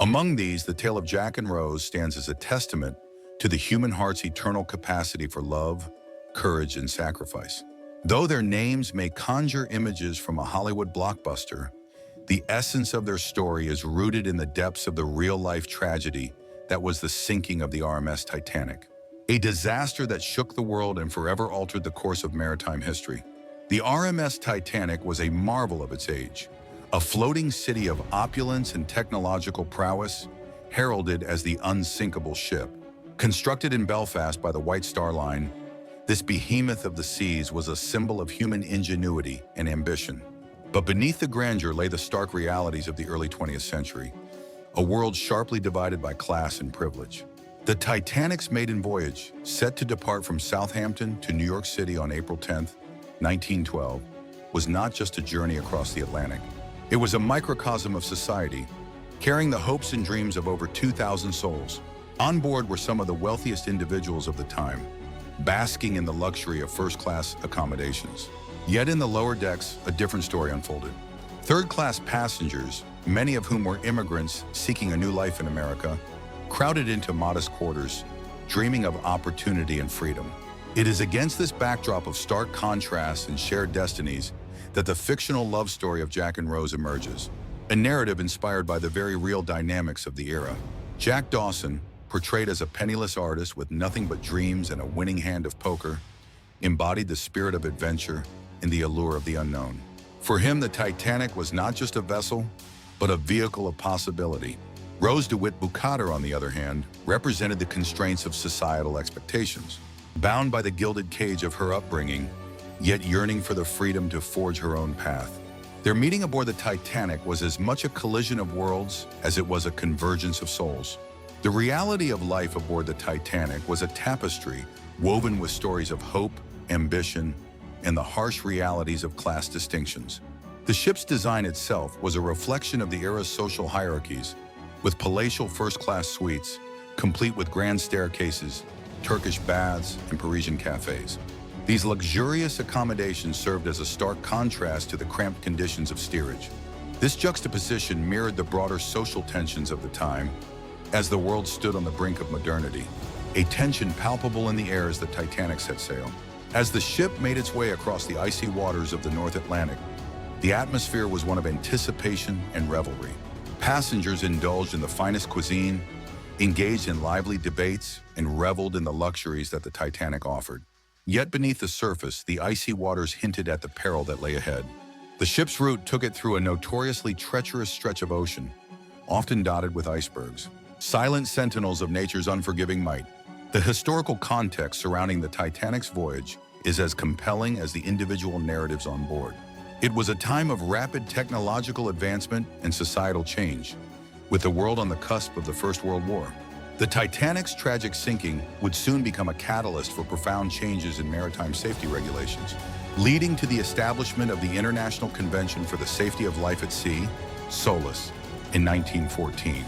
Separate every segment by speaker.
Speaker 1: Among these, the tale of Jack and Rose stands as a testament to the human heart's eternal capacity for love, courage, and sacrifice. Though their names may conjure images from a Hollywood blockbuster, the essence of their story is rooted in the depths of the real-life tragedy that was the sinking of the RMS Titanic, a disaster that shook the world and forever altered the course of maritime history. The RMS Titanic was a marvel of its age, a floating city of opulence and technological prowess, heralded as the unsinkable ship. Constructed in Belfast by the White Star Line, this behemoth of the seas was a symbol of human ingenuity and ambition. But beneath the grandeur lay the stark realities of the early 20th century, a world sharply divided by class and privilege. The Titanic's maiden voyage, set to depart from Southampton to New York City on April 10, 1912, was not just a journey across the Atlantic. It was a microcosm of society, carrying the hopes and dreams of over 2,000 souls. On board were some of the wealthiest individuals of the time, basking in the luxury of first-class accommodations. Yet in the lower decks, a different story unfolded. Third-class passengers, many of whom were immigrants seeking a new life in America, crowded into modest quarters, dreaming of opportunity and freedom. It is against this backdrop of stark contrasts and shared destinies that the fictional love story of Jack and Rose emerges, a narrative inspired by the very real dynamics of the era. Jack Dawson, portrayed as a penniless artist with nothing but dreams and a winning hand of poker, embodied the spirit of adventure and the allure of the unknown. For him, the Titanic was not just a vessel, but a vehicle of possibility. Rose DeWitt Bukater, on the other hand, represented the constraints of societal expectations. Bound by the gilded cage of her upbringing, yet yearning for the freedom to forge her own path. Their meeting aboard the Titanic was as much a collision of worlds as it was a convergence of souls. The reality of life aboard the Titanic was a tapestry woven with stories of hope, ambition, and the harsh realities of class distinctions. The ship's design itself was a reflection of the era's social hierarchies, with palatial first-class suites, complete with grand staircases, Turkish baths, and Parisian cafes. These luxurious accommodations served as a stark contrast to the cramped conditions of steerage. This juxtaposition mirrored the broader social tensions of the time as the world stood on the brink of modernity, a tension palpable in the air as the Titanic set sail. As the ship made its way across the icy waters of the North Atlantic, the atmosphere was one of anticipation and revelry. Passengers indulged in the finest cuisine, engaged in lively debates, and reveled in the luxuries that the Titanic offered. Yet beneath the surface, the icy waters hinted at the peril that lay ahead. The ship's route took it through a notoriously treacherous stretch of ocean, often dotted with icebergs, silent sentinels of nature's unforgiving might. The historical context surrounding the Titanic's voyage is as compelling as the individual narratives on board. It was a time of rapid technological advancement and societal change, with the world on the cusp of the First World War. The Titanic's tragic sinking would soon become a catalyst for profound changes in maritime safety regulations, leading to the establishment of the International Convention for the Safety of Life at Sea, SOLAS, in 1914.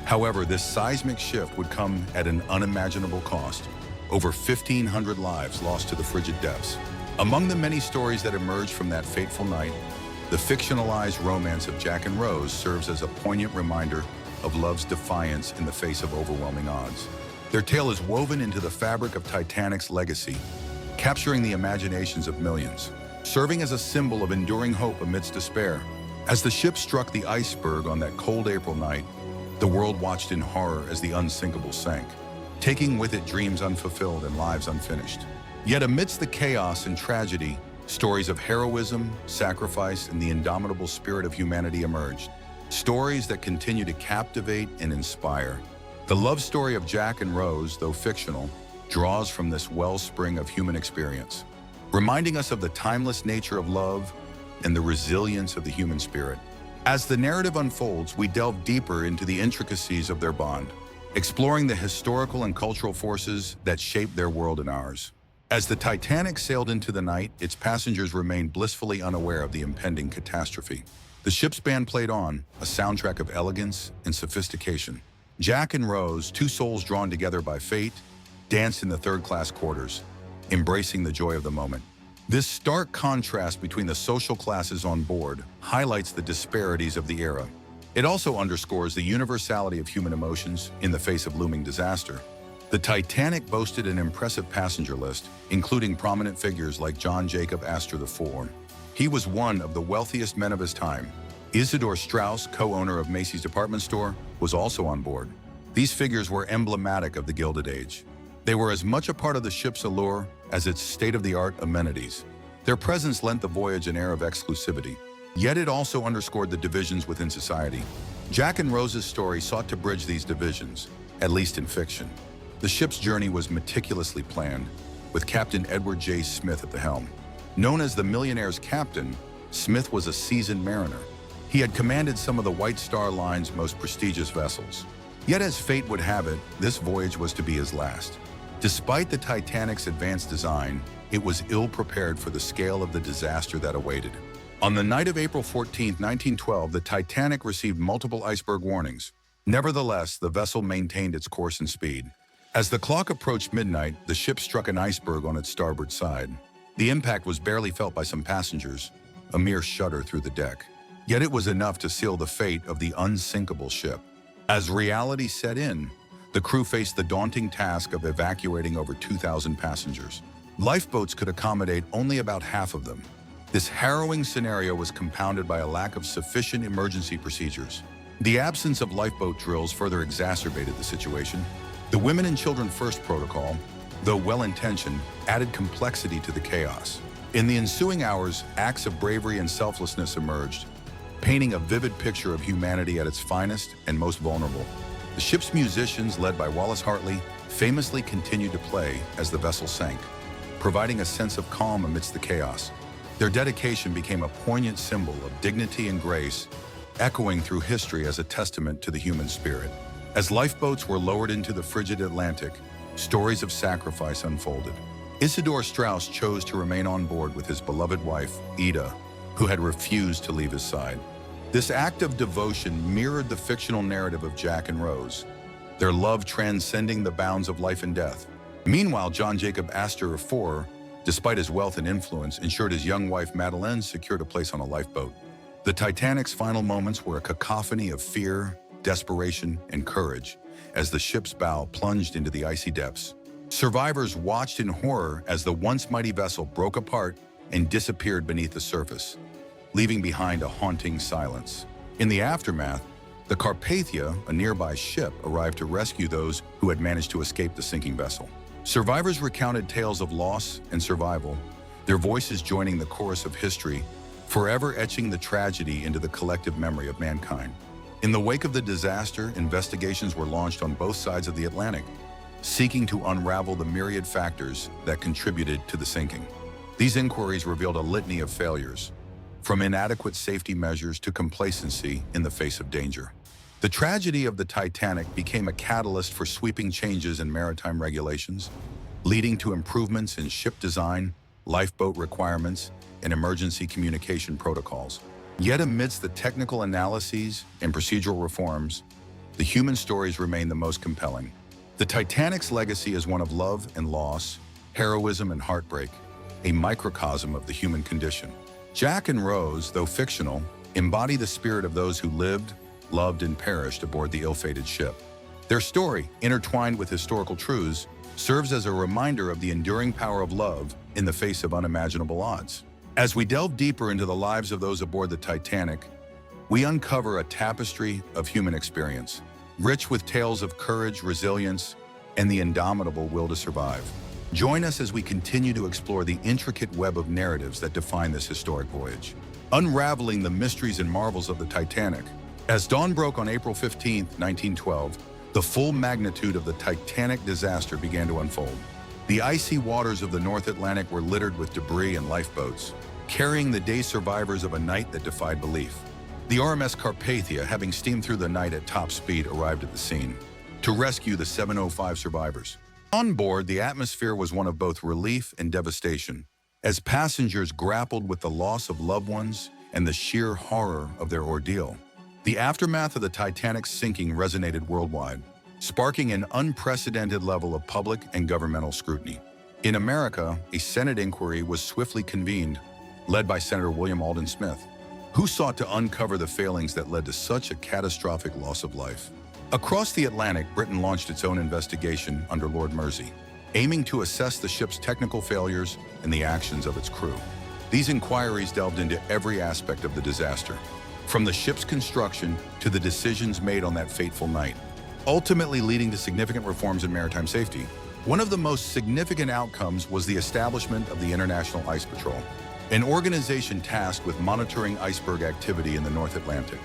Speaker 1: However, this seismic shift would come at an unimaginable cost: over 1,500 lives lost to the frigid depths. Among the many stories that emerged from that fateful night, the fictionalized romance of Jack and Rose serves as a poignant reminder of love's defiance in the face of overwhelming odds. Their tale is woven into the fabric of Titanic's legacy, capturing the imaginations of millions, serving as a symbol of enduring hope amidst despair. As the ship struck the iceberg on that cold April night, the world watched in horror as the unsinkable sank, taking with it dreams unfulfilled and lives unfinished. Yet amidst the chaos and tragedy, stories of heroism, sacrifice, and the indomitable spirit of humanity emerged. Stories that continue to captivate and inspire. The love story of Jack and Rose, though fictional, draws from this wellspring of human experience, reminding us of the timeless nature of love and the resilience of the human spirit. As the narrative unfolds, we delve deeper into the intricacies of their bond, exploring the historical and cultural forces that shape their world and ours. As the Titanic sailed into the night, its passengers remained blissfully unaware of the impending catastrophe. The ship's band played on, a soundtrack of elegance and sophistication. Jack and Rose, two souls drawn together by fate, danced in the third-class quarters, embracing the joy of the moment. This stark contrast between the social classes on board highlights the disparities of the era. It also underscores the universality of human emotions in the face of looming disaster. The Titanic boasted an impressive passenger list, including prominent figures like John Jacob Astor IV. He was one of the wealthiest men of his time. Isidor Straus, co-owner of Macy's department store, was also on board. These figures were emblematic of the Gilded Age. They were as much a part of the ship's allure as its state-of-the-art amenities. Their presence lent the voyage an air of exclusivity, yet it also underscored the divisions within society. Jack and Rose's story sought to bridge these divisions, at least in fiction. The ship's journey was meticulously planned, with Captain Edward J. Smith at the helm. Known as the Millionaire's Captain, Smith was a seasoned mariner. He had commanded some of the White Star Line's most prestigious vessels. Yet as fate would have it, this voyage was to be his last. Despite the Titanic's advanced design, it was ill-prepared for the scale of the disaster that awaited. On the night of April 14, 1912, the Titanic received multiple iceberg warnings. Nevertheless, the vessel maintained its course and speed. As the clock approached midnight, the ship struck an iceberg on its starboard side. The impact was barely felt by some passengers, a mere shudder through the deck. Yet it was enough to seal the fate of the unsinkable ship. As reality set in, the crew faced the daunting task of evacuating over 2,000 passengers. Lifeboats could accommodate only about half of them. This harrowing scenario was compounded by a lack of sufficient emergency procedures. The absence of lifeboat drills further exacerbated the situation. The Women and Children First protocol, though well-intentioned, added complexity to the chaos. In the ensuing hours, acts of bravery and selflessness emerged, painting a vivid picture of humanity at its finest and most vulnerable. The ship's musicians, led by Wallace Hartley, famously continued to play as the vessel sank, providing a sense of calm amidst the chaos. Their dedication became a poignant symbol of dignity and grace, echoing through history as a testament to the human spirit. As lifeboats were lowered into the frigid Atlantic, stories of sacrifice unfolded. Isidor Straus chose to remain on board with his beloved wife, Ida, who had refused to leave his side. This act of devotion mirrored the fictional narrative of Jack and Rose, their love transcending the bounds of life and death. Meanwhile, John Jacob Astor IV, despite his wealth and influence, ensured his young wife Madeleine secured a place on a lifeboat. The Titanic's final moments were a cacophony of fear, desperation, and courage as the ship's bow plunged into the icy depths. Survivors watched in horror as the once mighty vessel broke apart and disappeared beneath the surface, leaving behind a haunting silence. In the aftermath, the Carpathia, a nearby ship, arrived to rescue those who had managed to escape the sinking vessel. Survivors recounted tales of loss and survival, their voices joining the chorus of history, forever etching the tragedy into the collective memory of mankind. In the wake of the disaster, investigations were launched on both sides of the Atlantic, seeking to unravel the myriad factors that contributed to the sinking. These inquiries revealed a litany of failures, from inadequate safety measures to complacency in the face of danger. The tragedy of the Titanic became a catalyst for sweeping changes in maritime regulations, leading to improvements in ship design, lifeboat requirements, and emergency communication protocols. Yet amidst the technical analyses and procedural reforms, the human stories remain the most compelling. The Titanic's legacy is one of love and loss, heroism and heartbreak, a microcosm of the human condition. Jack and Rose, though fictional, embody the spirit of those who lived, loved, and perished aboard the ill-fated ship. Their story, intertwined with historical truths, serves as a reminder of the enduring power of love in the face of unimaginable odds. As we delve deeper into the lives of those aboard the Titanic, we uncover a tapestry of human experience, rich with tales of courage, resilience, and the indomitable will to survive. Join us as we continue to explore the intricate web of narratives that define this historic voyage, unraveling the mysteries and marvels of the Titanic. As dawn broke on April 15, 1912, the full magnitude of the Titanic disaster began to unfold. The icy waters of the North Atlantic were littered with debris and lifeboats, carrying the day survivors of a night that defied belief. The RMS Carpathia, having steamed through the night at top speed, arrived at the scene to rescue the 705 survivors. On board, the atmosphere was one of both relief and devastation, as passengers grappled with the loss of loved ones and the sheer horror of their ordeal. The aftermath of the Titanic's sinking resonated worldwide, sparking an unprecedented level of public and governmental scrutiny. In America, a Senate inquiry was swiftly convened, led by Senator William Alden Smith. who sought to uncover the failings that led to such a catastrophic loss of life. Across the Atlantic, Britain launched its own investigation under Lord Mersey, aiming to assess the ship's technical failures and the actions of its crew. These inquiries delved into every aspect of the disaster, from the ship's construction to the decisions made on that fateful night, ultimately leading to significant reforms in maritime safety. One of the most significant outcomes was the establishment of the International Ice Patrol, an organization tasked with monitoring iceberg activity in the North Atlantic.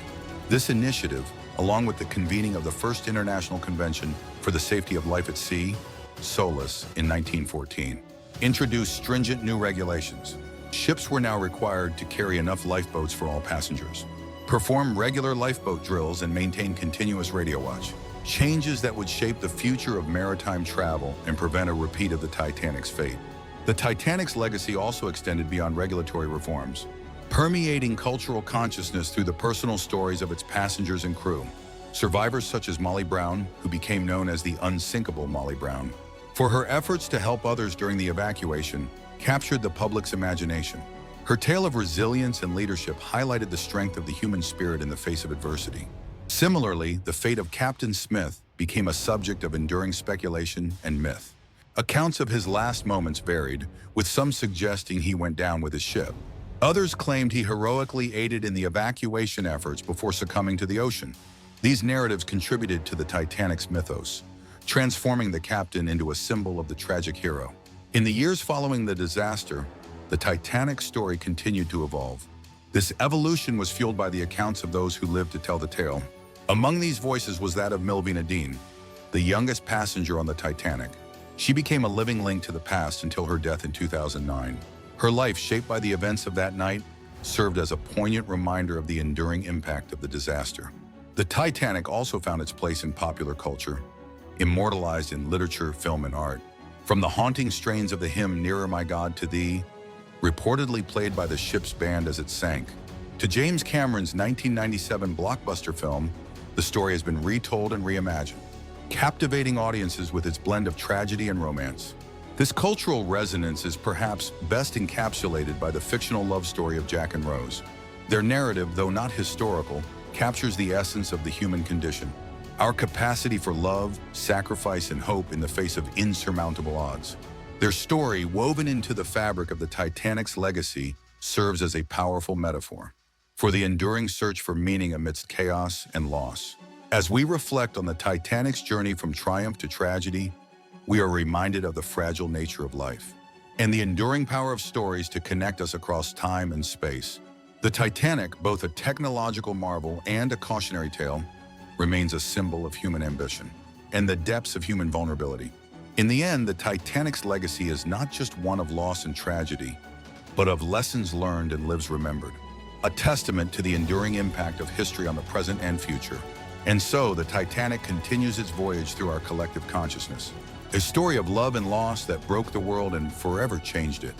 Speaker 1: This initiative, along with the convening of the First International Convention for the Safety of Life at Sea, SOLAS, in 1914, introduced stringent new regulations. Ships were now required to carry enough lifeboats for all passengers, perform regular lifeboat drills, and maintain continuous radio watch. Changes that would shape the future of maritime travel and prevent a repeat of the Titanic's fate. The Titanic's legacy also extended beyond regulatory reforms, permeating cultural consciousness through the personal stories of its passengers and crew. Survivors such as Molly Brown, who became known as the unsinkable Molly Brown, for her efforts to help others during the evacuation, captured the public's imagination. Her tale of resilience and leadership highlighted the strength of the human spirit in the face of adversity. Similarly, the fate of Captain Smith became a subject of enduring speculation and myth. Accounts of his last moments varied, with some suggesting he went down with his ship. Others claimed he heroically aided in the evacuation efforts before succumbing to the ocean. These narratives contributed to the Titanic's mythos, transforming the captain into a symbol of the tragic hero. In the years following the disaster, the Titanic story continued to evolve. This evolution was fueled by the accounts of those who lived to tell the tale. Among these voices was that of Milvina Dean, the youngest passenger on the Titanic. She became a living link to the past until her death in 2009. Her life, shaped by the events of that night, served as a poignant reminder of the enduring impact of the disaster. The Titanic also found its place in popular culture, immortalized in literature, film, and art. From the haunting strains of the hymn "Nearer My God to Thee," reportedly played by the ship's band as it sank, to James Cameron's 1997 blockbuster film, the story has been retold and reimagined, captivating audiences with its blend of tragedy and romance. This cultural resonance is perhaps best encapsulated by the fictional love story of Jack and Rose. Their narrative, though not historical, captures the essence of the human condition, our capacity for love, sacrifice, and hope in the face of insurmountable odds. Their story, woven into the fabric of the Titanic's legacy, serves as a powerful metaphor for the enduring search for meaning amidst chaos and loss. As we reflect on the Titanic's journey from triumph to tragedy, we are reminded of the fragile nature of life and the enduring power of stories to connect us across time and space. The Titanic, both a technological marvel and a cautionary tale, remains a symbol of human ambition and the depths of human vulnerability. In the end, the Titanic's legacy is not just one of loss and tragedy, but of lessons learned and lives remembered, a testament to the enduring impact of history on the present and future. And so, the Titanic continues its voyage through our collective consciousness, a story of love and loss that broke the world and forever changed it.